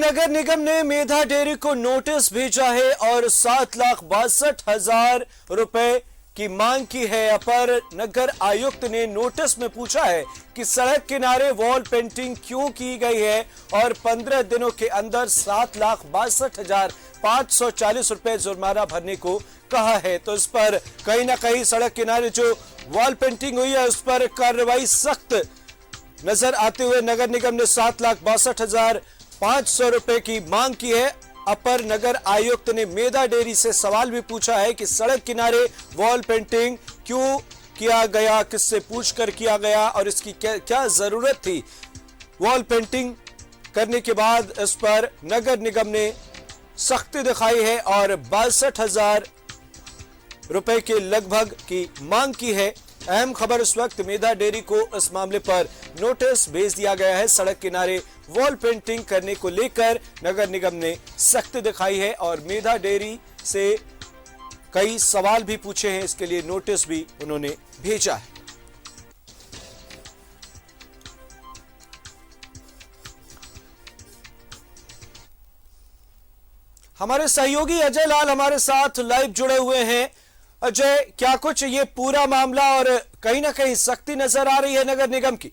नगर निगम ने मेधा डेयरी को नोटिस भेजा है और 7,62,000 रुपए की मांग की है। अपर नगर आयुक्त ने नोटिस में पूछा है कि सड़क किनारे वॉल पेंटिंग क्यों की गई है और 15 दिनों के अंदर 7,62,540 रुपए जुर्माना भरने को कहा है। तो इस पर कहीं ना कहीं सड़क किनारे जो वॉल पेंटिंग हुई है उस पर कार्रवाई सख्त नजर आते हुए नगर निगम ने 7,62,500 रुपए की मांग की है। अपर नगर आयुक्त ने मेधा डेयरी से सवाल भी पूछा है कि सड़क किनारे वॉल पेंटिंग क्यों किया गया, किससे पूछकर किया गया और इसकी क्या जरूरत थी। वॉल पेंटिंग करने के बाद इस पर नगर निगम ने सख्ती दिखाई है और 62,000 रुपए के लगभग की मांग की है। अहम खबर इस वक्त मेधा डेयरी को इस मामले पर नोटिस भेज दिया गया है। सड़क किनारे वॉल पेंटिंग करने को लेकर नगर निगम ने सख्ती दिखाई है और मेधा डेयरी से कई सवाल भी पूछे हैं, इसके लिए नोटिस भी उन्होंने भेजा है। हमारे सहयोगी अजय लाल हमारे साथ लाइव जुड़े हुए हैं। अजय, क्या कुछ ये पूरा मामला और कहीं ना कहीं सख्ती नजर आ रही है नगर निगम की?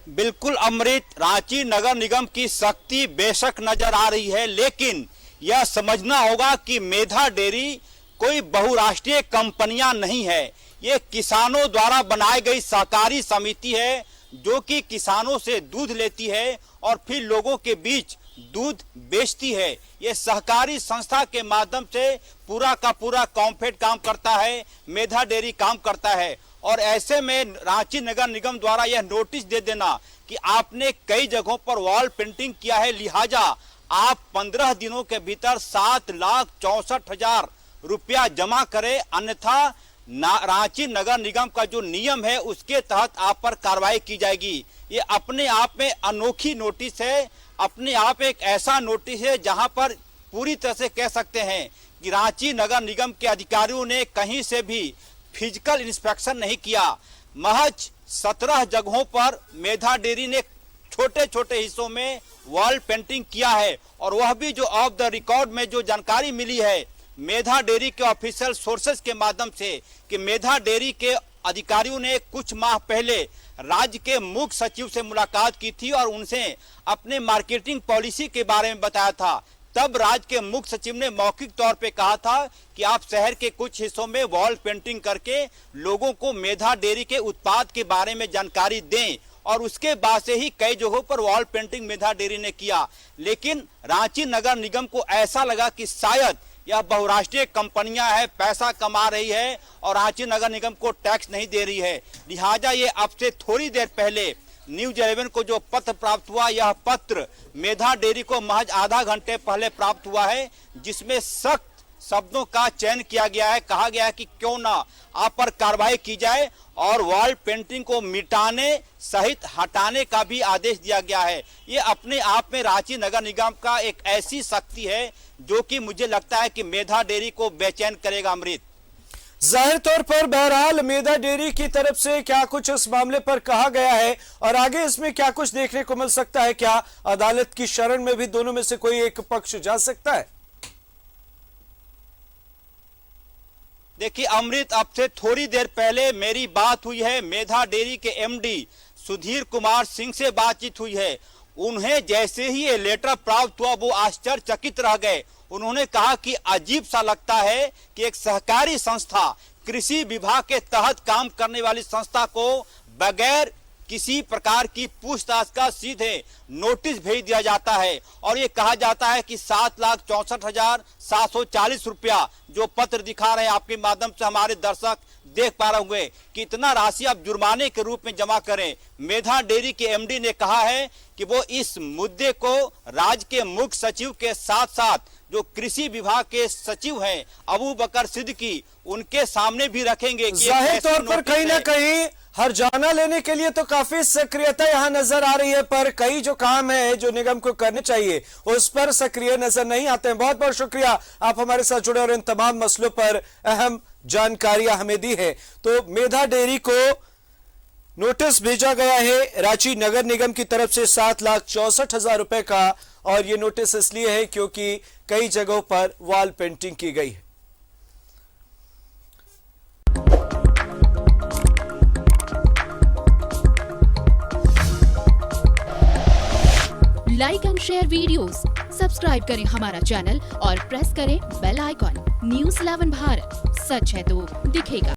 बिल्कुल अमृत, रांची नगर निगम की सख्ती बेशक नजर आ रही है, लेकिन यह समझना होगा कि मेधा डेयरी कोई बहुराष्ट्रीय कंपनियां नहीं है। ये किसानों द्वारा बनाई गई सहकारी समिति है जो कि किसानों से दूध लेती है और फिर लोगों के बीच दूध बेचती है। ये सहकारी संस्था के माध्यम से पूरा का पूरा कॉम्फेड काम करता है, मेधा डेयरी काम करता है। और ऐसे में रांची नगर निगम द्वारा यह नोटिस दे देना कि आपने कई जगहों पर वॉल पेंटिंग किया है, लिहाजा आप 15 दिनों के भीतर 7,64,000 रुपया जमा करें, अन्यथा रांची नगर निगम का जो नियम है उसके तहत आप पर कार्रवाई की जाएगी। ये अपने आप में अनोखी नोटिस है, अपने आप एक ऐसा नोटिस है जहां पर पूरी तरह से कह सकते हैं कि रांची नगर निगम के अधिकारियों ने कहीं से भी फिजिकल इंस्पेक्शन नहीं किया। महज 17 जगहों पर मेधा डेयरी ने छोटे छोटे हिस्सों में वॉल पेंटिंग किया है और वह भी जो ऑफ द रिकॉर्ड में जो जानकारी मिली है मेधा डेयरी के ऑफिशियल सोर्सेस के माध्यम से कि मेधा डेयरी के अधिकारियों ने कुछ माह पहले राज्य के मुख्य सचिव से मुलाकात की थी और उनसे अपने मार्केटिंग पॉलिसी के बारे में बताया था। तब राज्य के मुख्य सचिव ने मौखिक तौर पे कहा था कि आप शहर के कुछ हिस्सों में वॉल पेंटिंग करके लोगों को मेधा डेयरी के उत्पाद के बारे में जानकारी दें और उसके बाद से ही कई जगहों पर वॉल पेंटिंग मेधा डेयरी ने किया। लेकिन रांची नगर निगम को ऐसा लगा कि शायद यह बहुराष्ट्रीय कंपनियां है, पैसा कमा रही है और रांची नगर निगम को टैक्स नहीं दे रही है। लिहाजा ये अब से थोड़ी देर पहले न्यूज 11 को जो पत्र प्राप्त हुआ, यह पत्र मेधा डेयरी को महज आधा घंटे पहले प्राप्त हुआ है, जिसमें सख्त शब्दों का चयन किया गया है। कहा गया है कि क्यों ना आप पर कार्रवाई की जाए और वॉल पेंटिंग को मिटाने सहित हटाने का भी आदेश दिया गया है। ये अपने आप में रांची नगर निगम का एक ऐसी शक्ति है जो कि मुझे लगता है कि मेधा डेयरी को बेचैन करेगा। अमृत, जाहिर तौर पर बहरहाल मेधा डेयरी की तरफ से क्या कुछ इस मामले पर कहा गया है और आगे इसमें क्या कुछ देखने को मिल सकता है? क्या अदालत की शरण में भी दोनों में से कोई एक पक्ष जा सकता है? देखिए अमृत, अब से थोड़ी देर पहले मेरी बात हुई है मेधा डेयरी के एमडी सुधीर कुमार सिंह से बातचीत हुई है। उन्हें जैसे ही ये लेटर प्राप्त हुआ वो आश्चर्यचकित रह गए। उन्होंने कहा कि अजीब सा लगता है कि एक सहकारी संस्था, कृषि विभाग के तहत काम करने वाली संस्था को बगैर किसी प्रकार की पूछताछ का सीधे नोटिस भेज दिया जाता है और ये कहा जाता है कि 7,64,740 रुपया जो पत्र दिखा रहे हैं आपके माध्यम से हमारे दर्शक देख पा रहे होंगे कि इतना राशि आप जुर्माने के रूप में जमा करें। मेधा डेयरी के एमडी ने कहा है कि वो इस मुद्दे को राज्य के मुख्य सचिव के साथ साथ जो कृषि विभाग के सचिव हैं अबू बकर सिद्दीकी, उनके सामने भी रखेंगे। जाहिर तौर पर कहीं ना कहीं हर्जाना लेने के लिए तो काफी सक्रियता यहां नजर आ रही है, पर कई जो काम है जो निगम को करने चाहिए उस पर सक्रिय नजर नहीं आते हैं। बहुत बहुत शुक्रिया, आप हमारे साथ जुड़े और इन तमाम मसलों पर अहम जानकारियां हमें दी है। तो मेधा डेयरी को नोटिस भेजा गया है रांची नगर निगम की तरफ से 7,64,000 रुपए का, और ये नोटिस इसलिए है क्योंकि कई जगहों पर वॉल पेंटिंग की गई है। Like and share videos, subscribe करें हमारा चैनल और प्रेस करें बेल आइकॉन। न्यूज़ 11 भारत, सच है तो दिखेगा।